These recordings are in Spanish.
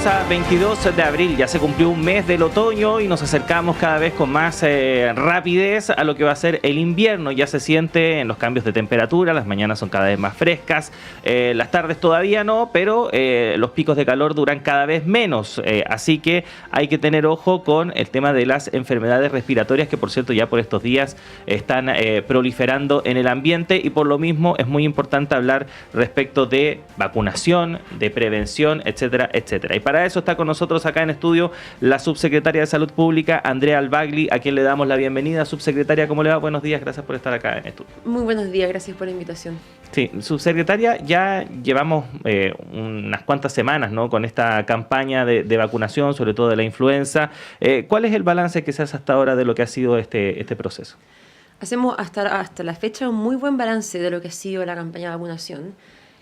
a 22 de abril, ya se cumplió un mes del otoño y nos acercamos cada vez con más rapidez a lo que va a ser el invierno. Ya se siente en los cambios de temperatura, las mañanas son cada vez más frescas, las tardes todavía no, pero los picos de calor duran cada vez menos. Así que hay que tener ojo con el tema de las enfermedades respiratorias, que por cierto ya por estos días están proliferando en el ambiente, y por lo mismo es muy importante hablar respecto de vacunación, de prevención, etcétera, etcétera. Y para eso está con nosotros acá en estudio la subsecretaria de Salud Pública, Andrea Albagli, a quien le damos la bienvenida. Subsecretaria, ¿cómo le va? Buenos días, gracias por estar acá en estudio. Muy buenos días, gracias por la invitación. Sí, subsecretaria, ya llevamos unas cuantas semanas, ¿no?, con esta campaña de vacunación, sobre todo de la influenza. ¿Cuál es el balance que se hace hasta ahora de lo que ha sido este proceso? Hacemos hasta la fecha un muy buen balance de lo que ha sido la campaña de vacunación.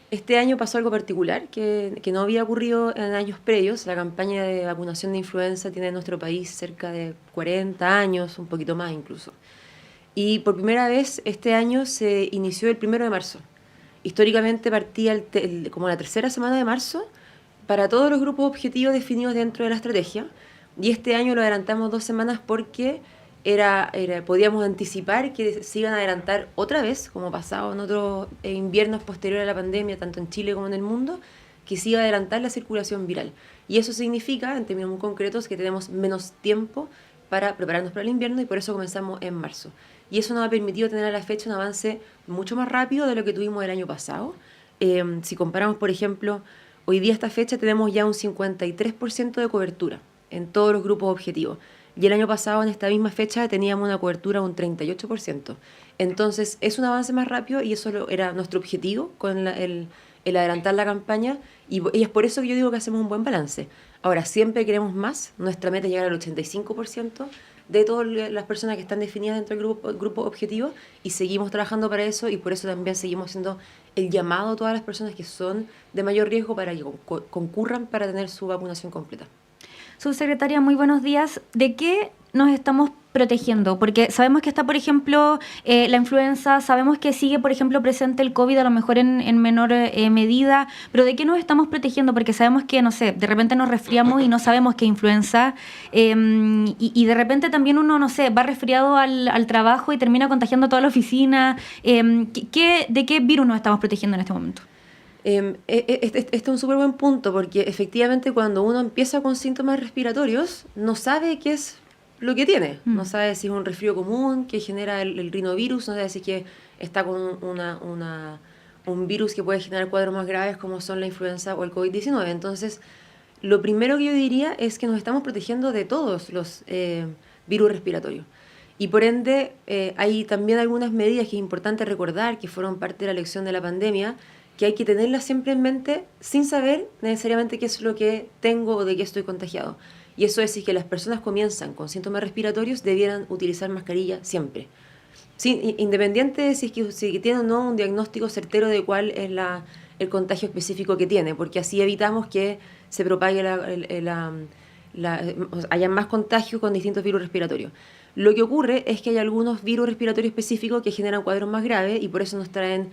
Este año pasó algo particular que no había ocurrido en años previos. La campaña de vacunación de influenza tiene en nuestro país cerca de 40 años, un poquito más incluso. Y por primera vez este año se inició el 1 de marzo. Históricamente partía como la tercera semana de marzo para todos los grupos objetivos definidos dentro de la estrategia. Y este año lo adelantamos 2 semanas porque podíamos anticipar que se iban a adelantar otra vez, como pasaba en otros inviernos posteriores a la pandemia, tanto en Chile como en el mundo, que se iba a adelantar la circulación viral. Y eso significa, en términos muy concretos, que tenemos menos tiempo para prepararnos para el invierno, y por eso comenzamos en marzo. Y eso nos ha permitido tener a la fecha un avance mucho más rápido de lo que tuvimos el año pasado. Si comparamos, por ejemplo, hoy día a esta fecha tenemos ya un 53% de cobertura en todos los grupos objetivos. Y el año pasado, en esta misma fecha, teníamos una cobertura de un 38%. Entonces, es un avance más rápido y eso era nuestro objetivo con el adelantar la campaña. Y es por eso que yo digo que hacemos un buen balance. Ahora, siempre queremos más. Nuestra meta es llegar al 85% de todas las personas que están definidas dentro del grupo objetivo, y seguimos trabajando para eso, y por eso también seguimos haciendo el llamado a todas las personas que son de mayor riesgo para que concurran para tener su vacunación completa. Subsecretaria, muy buenos días. ¿De qué nos estamos protegiendo? Porque sabemos que está, por ejemplo, la influenza, sabemos que sigue, por ejemplo, presente el COVID, a lo mejor en menor medida, pero ¿de qué nos estamos protegiendo? Porque sabemos que, no sé, de repente nos resfriamos y no sabemos qué influenza, y de repente también uno, no sé, va resfriado al trabajo y termina contagiando a toda la oficina. ¿De qué virus nos estamos protegiendo en este momento? Este es un súper buen punto, porque efectivamente cuando uno empieza con síntomas respiratorios no sabe qué es lo que tiene. No sabe si es un resfrío común que genera el rinovirus, no sabe si es que está con un virus que puede generar cuadros más graves como son la influenza o el COVID-19. Entonces, lo primero que yo diría es que nos estamos protegiendo de todos los virus respiratorios. Y por ende, hay también algunas medidas que es importante recordar que fueron parte de la lección de la pandemia, que hay que tenerlas siempre en mente sin saber necesariamente qué es lo que tengo o de qué estoy contagiado. Y eso es, si que las personas comienzan con síntomas respiratorios, debieran utilizar mascarilla siempre. Sí, independiente de si tienen o no un diagnóstico certero de cuál es el contagio específico que tiene, porque así evitamos que se propague haya más contagios con distintos virus respiratorios. Lo que ocurre es que hay algunos virus respiratorios específicos que generan cuadros más graves, y por eso nos traen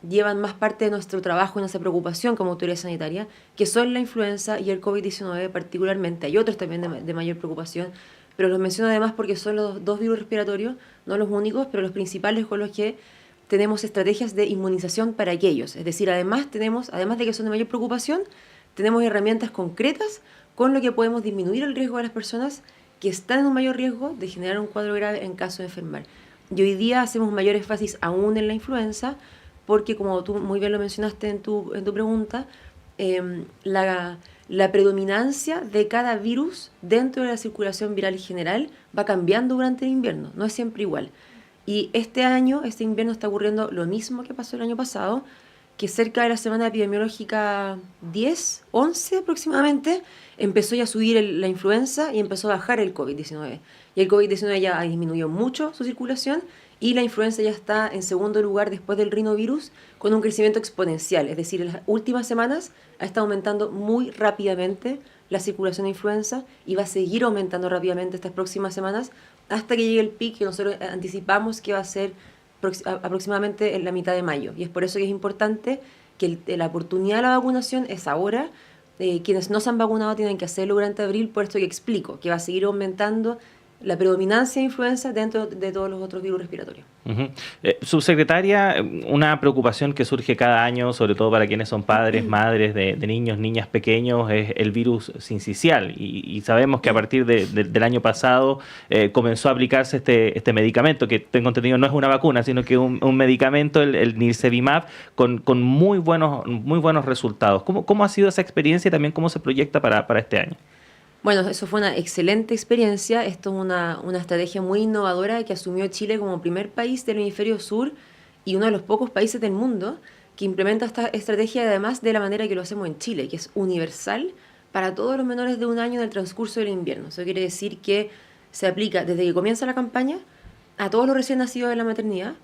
llevan más parte de nuestro trabajo y nuestra preocupación como autoridad sanitaria, que son la influenza y el COVID-19 particularmente. Hay otros también de mayor preocupación, pero los menciono además porque son los dos virus respiratorios, no los únicos, pero los principales con los que tenemos estrategias de inmunización para aquellos. Es decir, además de que son de mayor preocupación, tenemos herramientas concretas con lo que podemos disminuir el riesgo de las personas que están en un mayor riesgo de generar un cuadro grave en caso de enfermar. Y hoy día hacemos mayor énfasis aún en la influenza, porque como tú muy bien lo mencionaste en tu pregunta, la predominancia de cada virus dentro de la circulación viral general va cambiando durante el invierno, no es siempre igual. Y este invierno está ocurriendo lo mismo que pasó el año pasado, que cerca de la semana epidemiológica 10, 11 aproximadamente, empezó ya a subir la influenza y empezó a bajar el COVID-19. Y el COVID-19 ya disminuyó mucho su circulación, y la influenza ya está en segundo lugar después del rinovirus, con un crecimiento exponencial. Es decir, en las últimas semanas ha estado aumentando muy rápidamente la circulación de influenza, y va a seguir aumentando rápidamente estas próximas semanas hasta que llegue el pic que nosotros anticipamos que va a ser aproximadamente en la mitad de mayo. Y es por eso que es importante que la oportunidad de la vacunación es ahora, quienes no se han vacunado tienen que hacerlo durante abril, por esto que explico, que va a seguir aumentando la predominancia de influenza dentro de todos los otros virus respiratorios. Uh-huh. Subsecretaria, una preocupación que surge cada año, sobre todo para quienes son padres, madres de niños, niñas pequeños, es el virus sincicial. Y sabemos que a partir del año pasado comenzó a aplicarse este medicamento, que tengo entendido no es una vacuna, sino que un medicamento, el Nirsevimab, con muy buenos resultados. ¿Cómo ha sido esa experiencia y también cómo se proyecta para este año? Bueno, eso fue una excelente experiencia. Esto es una estrategia muy innovadora que asumió Chile como primer país del hemisferio sur y uno de los pocos países del mundo que implementa esta estrategia, además de la manera que lo hacemos en Chile, que es universal para todos los menores de 1 año en el transcurso del invierno. Eso quiere decir que se aplica desde que comienza la campaña a todos los recién nacidos de la maternidad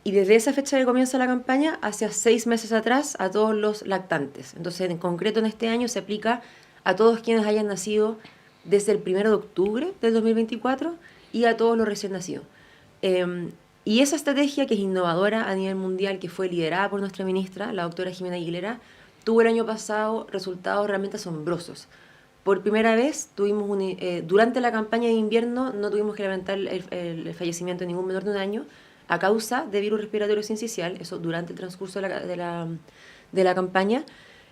y desde esa fecha que comienza la campaña hacia 6 meses atrás a todos los lactantes. Entonces, en concreto, en este año se aplica a todos quienes hayan nacido desde el 1 de octubre del 2024 y a todos los recién nacidos. Y esa estrategia, que es innovadora a nivel mundial, que fue liderada por nuestra ministra, la doctora Jimena Aguilera, tuvo el año pasado resultados realmente asombrosos. Por primera vez, durante la campaña de invierno no tuvimos que lamentar el fallecimiento de ningún menor de 1 año a causa de virus respiratorio sincicial, eso durante el transcurso de la campaña.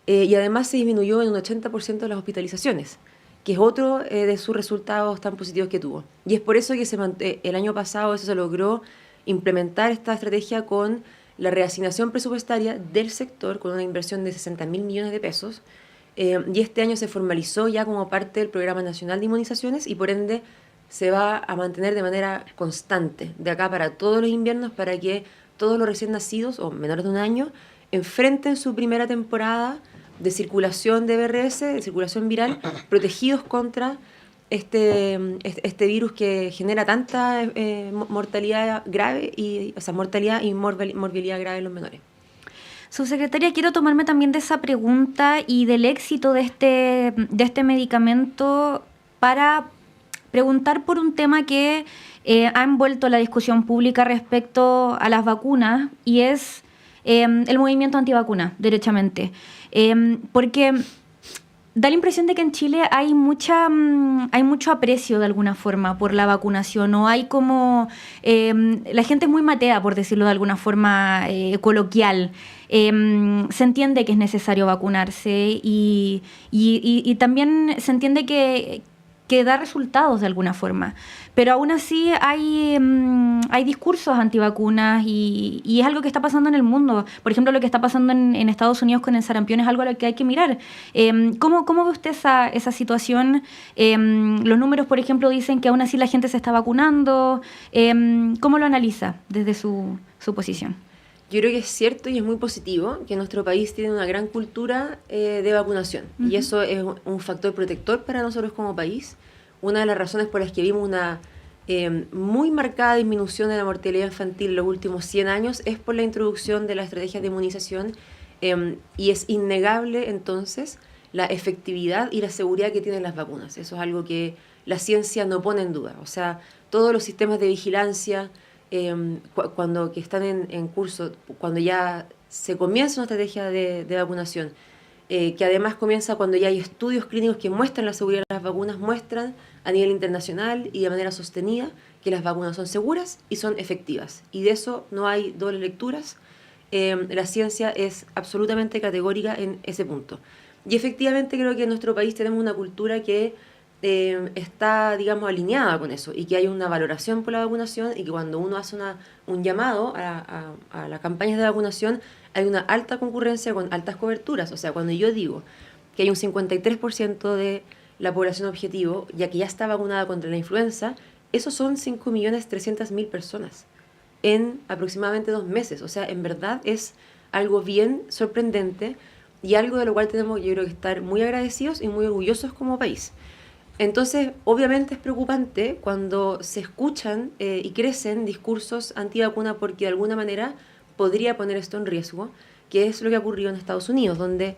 Y además se disminuyó en un 80% las hospitalizaciones, que es otro de sus resultados tan positivos que tuvo. Y es por eso que el año pasado eso se logró implementar esta estrategia con la reasignación presupuestaria del sector, con una inversión de 60.000 millones de pesos. Y este año se formalizó ya como parte del Programa Nacional de Inmunizaciones y por ende se va a mantener de manera constante de acá para todos los inviernos, para que todos los recién nacidos o menores de 1 año enfrenten su primera temporada de circulación de BRS, de circulación viral, protegidos contra este virus que genera tanta mortalidad grave, mortalidad y morbilidad grave en los menores. Subsecretaria, quiero tomarme también de esa pregunta y del éxito de este medicamento para preguntar por un tema que ha envuelto la discusión pública respecto a las vacunas y es el movimiento antivacuna, derechamente. Porque da la impresión de que en Chile hay mucho aprecio de alguna forma por la vacunación, o hay como la gente es muy matea, por decirlo de alguna forma coloquial. Se entiende que es necesario vacunarse y también se entiende que da resultados de alguna forma. Pero aún así hay discursos antivacunas y es algo que está pasando en el mundo. Por ejemplo, lo que está pasando en Estados Unidos con el sarampión es algo a lo que hay que mirar. ¿Cómo ve usted esa situación? Los números, por ejemplo, dicen que aún así la gente se está vacunando. ¿Cómo lo analiza desde su posición? Yo creo que es cierto y es muy positivo que nuestro país tiene una gran cultura de vacunación. Uh-huh. Y eso es un factor protector para nosotros como país. Una de las razones por las que vimos una muy marcada disminución de la mortalidad infantil en los últimos 100 años es por la introducción de las estrategias de inmunización y es innegable entonces la efectividad y la seguridad que tienen las vacunas. Eso es algo que la ciencia no pone en duda. O sea, todos los sistemas de vigilancia cuando que están en curso, cuando ya se comienza una estrategia de vacunación, que además comienza cuando ya hay estudios clínicos que muestran la seguridad de las vacunas, muestran a nivel internacional y de manera sostenida que las vacunas son seguras y son efectivas. Y de eso no hay doble lecturas. La ciencia es absolutamente categórica en ese punto. Y efectivamente creo que en nuestro país tenemos una cultura que está, digamos, alineada con eso y que hay una valoración por la vacunación y que cuando uno hace un llamado a las campañas de vacunación hay una alta concurrencia con altas coberturas. O sea, cuando yo digo que hay un 53% de la población objetivo ya que ya está vacunada contra la influenza, esos son 5.300.000 personas en aproximadamente 2 meses. O sea, en verdad es algo bien sorprendente y algo de lo cual tenemos, yo creo, que estar muy agradecidos y muy orgullosos como país. Entonces, obviamente es preocupante cuando se escuchan y crecen discursos antivacuna porque de alguna manera podría poner esto en riesgo, que es lo que ha ocurrido en Estados Unidos, donde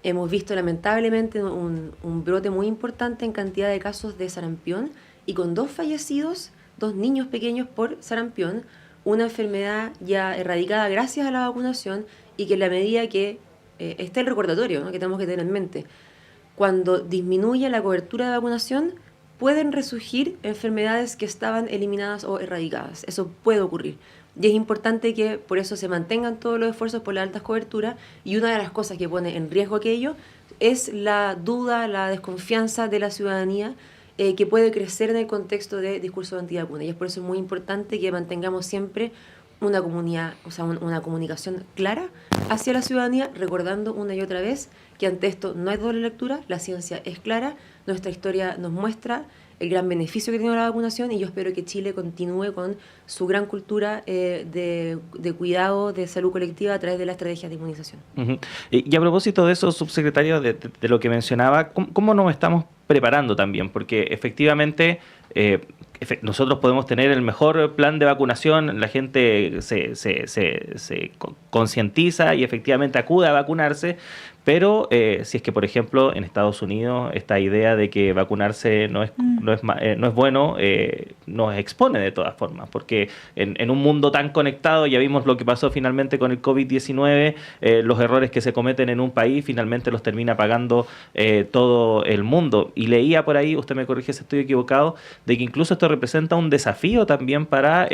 hemos visto lamentablemente un brote muy importante en cantidad de casos de sarampión y con 2 fallecidos, 2 niños pequeños por sarampión, una enfermedad ya erradicada gracias a la vacunación y que en la medida que está el recordatorio, ¿no?, que tenemos que tener en mente. cuando disminuye la cobertura de vacunación, pueden resurgir enfermedades que estaban eliminadas o erradicadas. Eso puede ocurrir. Y es importante que por eso se mantengan todos los esfuerzos por la alta cobertura, y una de las cosas que pone en riesgo aquello es la duda, la desconfianza de la ciudadanía, que puede crecer en el contexto de discursos antivacunas. Y es por eso muy importante que mantengamos siempre una comunidad, o sea, una comunicación clara hacia la ciudadanía, recordando una y otra vez que ante esto no hay doble lectura, la ciencia es clara, nuestra historia nos muestra el gran beneficio que tiene la vacunación, y yo espero que Chile continúe con su gran cultura de cuidado, de salud colectiva a través de las estrategias de inmunización. Uh-huh. Y a propósito de eso, subsecretario, de lo que mencionaba, ¿cómo nos estamos preparando también? Porque efectivamente nosotros podemos tener el mejor plan de vacunación, la gente se concientiza y efectivamente acude a vacunarse, pero si es que, por ejemplo, en Estados Unidos esta idea de que vacunarse no es bueno, nos expone de todas formas, porque en un mundo tan conectado, ya vimos lo que pasó finalmente con el COVID-19, los errores que se cometen en un país finalmente los termina pagando todo el mundo. Y leía por ahí, usted me corrige si estoy equivocado, de que incluso esto representa un desafío también para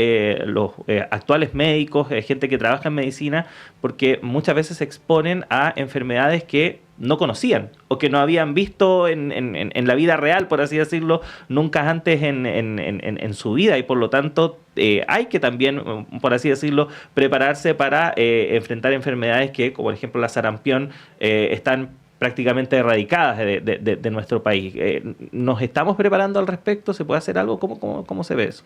los actuales médicos, gente que trabaja en medicina, porque muchas veces se exponen a enfermedades que no conocían o que no habían visto en la vida real, por así decirlo, nunca antes en su vida, y por lo tanto hay que también, por así decirlo, prepararse para enfrentar enfermedades que, como por ejemplo la sarampión, están prácticamente erradicadas de nuestro país. ¿Nos estamos preparando al respecto? ¿Se puede hacer algo? ¿Cómo se ve eso?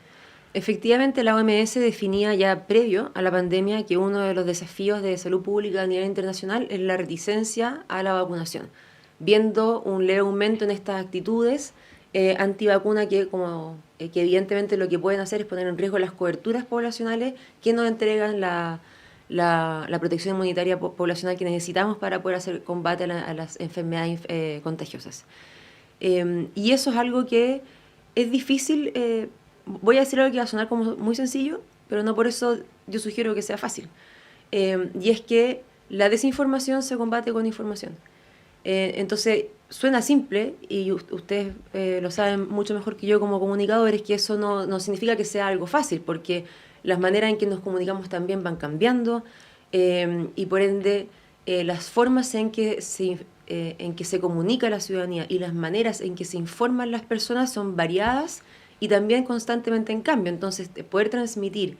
Efectivamente, la OMS definía ya previo a la pandemia que uno de los desafíos de salud pública a nivel internacional es la reticencia a la vacunación, viendo un leve aumento en estas actitudes antivacuna que evidentemente lo que pueden hacer es poner en riesgo las coberturas poblacionales que nos entregan la protección inmunitaria poblacional que necesitamos para poder hacer combate a las enfermedades contagiosas. Y eso es algo que es difícil. Voy a decir algo que va a sonar como muy sencillo, pero no por eso yo sugiero que sea fácil. Y es que la desinformación se combate con información. Entonces, suena simple, y ustedes lo saben mucho mejor que yo como comunicadores, que eso no significa que sea algo fácil, porque las maneras en que nos comunicamos también van cambiando, y por ende las formas en que se comunica a la ciudadanía y las maneras en que se informan las personas son variadas y también constantemente en cambio. Entonces, poder transmitir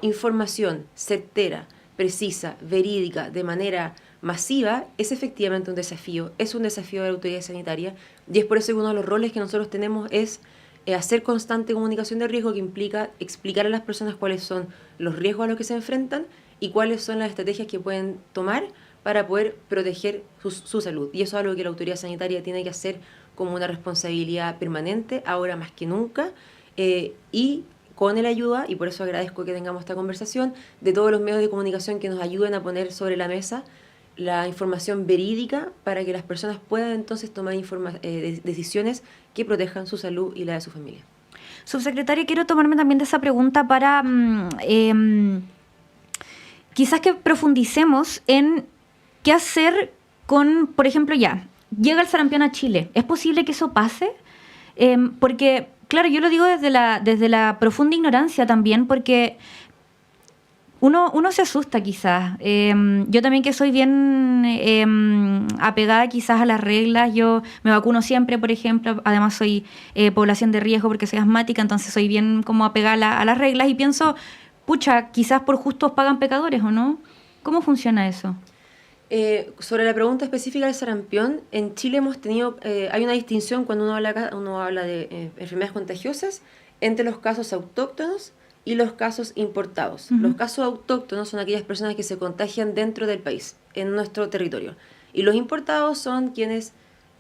información certera, precisa, verídica, de manera masiva, es efectivamente un desafío. Es un desafío de la autoridad sanitaria, y es por eso que uno de los roles que nosotros tenemos es hacer constante comunicación de riesgo, que implica explicar a las personas cuáles son los riesgos a los que se enfrentan y cuáles son las estrategias que pueden tomar para poder proteger su salud. Y eso es algo que la autoridad sanitaria tiene que hacer como una responsabilidad permanente, ahora más que nunca, y con la ayuda, y por eso agradezco que tengamos esta conversación, de todos los medios de comunicación que nos ayuden a poner sobre la mesa la información verídica para que las personas puedan entonces tomar decisiones que protejan su salud y la de su familia. Subsecretaria, quiero tomarme también de esa pregunta para quizás que profundicemos en qué hacer con, por ejemplo, llega el sarampión a Chile. ¿Es posible que eso pase? Porque, claro, yo lo digo desde la profunda ignorancia también, porque uno se asusta quizás. Yo también, que soy bien apegada quizás a las reglas, yo me vacuno siempre, por ejemplo, además soy población de riesgo porque soy asmática, entonces soy bien como apegada a las reglas, y pienso, pucha, quizás por justos pagan pecadores, ¿o no? ¿Cómo funciona eso? Sobre la pregunta específica del sarampión, en Chile hemos tenido, hay una distinción cuando uno habla de enfermedades contagiosas entre los casos autóctonos y los casos importados. Uh-huh. Los casos autóctonos son aquellas personas que se contagian dentro del país, en nuestro territorio. Y los importados son quienes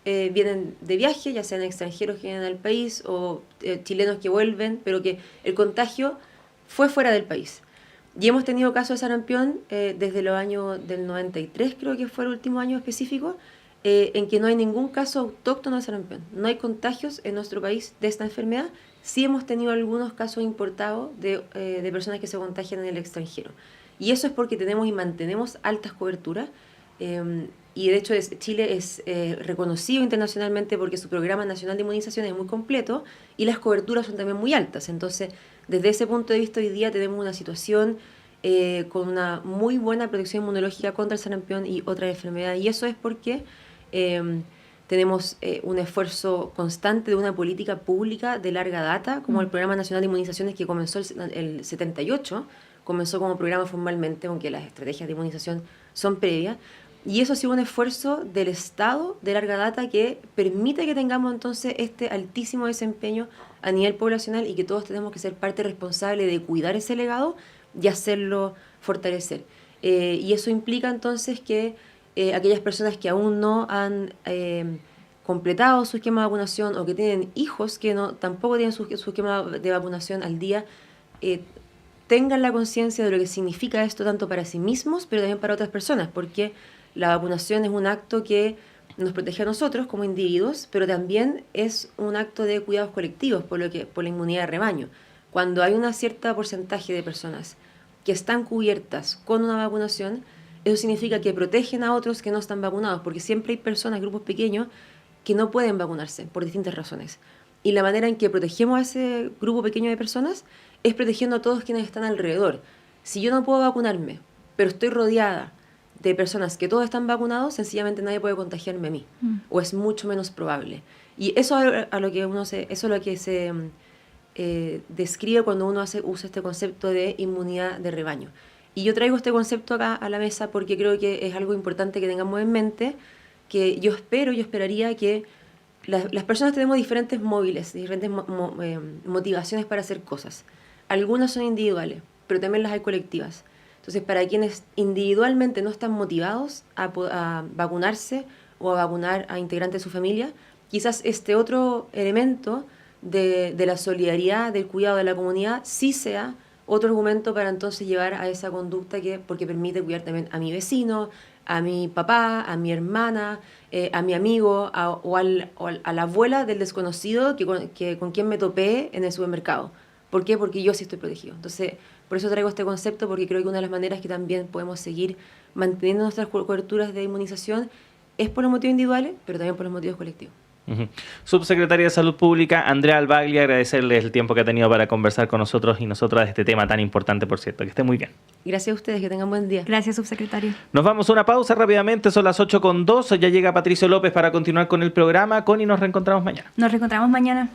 vienen de viaje, ya sean extranjeros que vienen al país o chilenos que vuelven, pero que el contagio fue fuera del país. Y hemos tenido casos de sarampión desde los años del 93, creo que fue el último año específico, en que no hay ningún caso autóctono de sarampión. No hay contagios en nuestro país de esta enfermedad. Sí hemos tenido algunos casos importados de personas que se contagian en el extranjero. Y eso es porque tenemos y mantenemos altas coberturas. y de hecho Chile es reconocido internacionalmente porque su programa nacional de inmunización es muy completo y las coberturas son también muy altas. Entonces, desde ese punto de vista, hoy día tenemos una situación con una muy buena protección inmunológica contra el sarampión y otras enfermedades. Y eso es porque tenemos un esfuerzo constante de una política pública de larga data, como el Programa Nacional de Inmunizaciones que comenzó el 78, comenzó como programa formalmente, aunque las estrategias de inmunización son previas. Y eso ha sido un esfuerzo del Estado de larga data que permite que tengamos entonces este altísimo desempeño a nivel poblacional y que todos tenemos que ser parte responsable de cuidar ese legado y hacerlo fortalecer. Y eso implica entonces que aquellas personas que aún no han completado su esquema de vacunación o que tienen hijos que tampoco tienen su esquema de vacunación al día, tengan la conciencia de lo que significa esto tanto para sí mismos, pero también para otras personas, porque la vacunación es un acto que nos protege a nosotros como individuos, pero también es un acto de cuidados colectivos por la inmunidad de rebaño. Cuando hay un cierto porcentaje de personas que están cubiertas con una vacunación, eso significa que protegen a otros que no están vacunados, porque siempre hay personas, grupos pequeños, que no pueden vacunarse por distintas razones. Y la manera en que protegemos a ese grupo pequeño de personas es protegiendo a todos quienes están alrededor. Si yo no puedo vacunarme, pero estoy rodeada de personas que todos están vacunados, sencillamente nadie puede contagiarme a mí, o es mucho menos probable. Y eso es lo que se describe cuando uno usa este concepto de inmunidad de rebaño. Y yo traigo este concepto acá a la mesa porque creo que es algo importante que tengamos en mente, que yo esperaría que las personas tenemos diferentes móviles, diferentes motivaciones para hacer cosas. Algunas son individuales, pero también las hay colectivas. Entonces, para quienes individualmente no están motivados a vacunarse o a vacunar a integrantes de su familia, quizás este otro elemento de la solidaridad, del cuidado de la comunidad, sí sea otro argumento para entonces llevar a esa conducta porque permite cuidar también a mi vecino, a mi papá, a mi hermana, a mi amigo o a la abuela del desconocido con quien me topé en el supermercado. ¿Por qué? Porque yo sí estoy protegido. Entonces, por eso traigo este concepto, porque creo que una de las maneras que también podemos seguir manteniendo nuestras coberturas de inmunización es por los motivos individuales, pero también por los motivos colectivos. Subsecretaria de Salud Pública, Andrea Albaglia, agradecerle el tiempo que ha tenido para conversar con nosotros y nosotras de este tema tan importante, por cierto. Que esté muy bien. Gracias a ustedes, que tengan buen día. Gracias, subsecretario. Nos vamos a una pausa rápidamente, son las 8:02. Ya llega Patricio López para continuar con el programa. Connie, nos reencontramos mañana. Nos reencontramos mañana.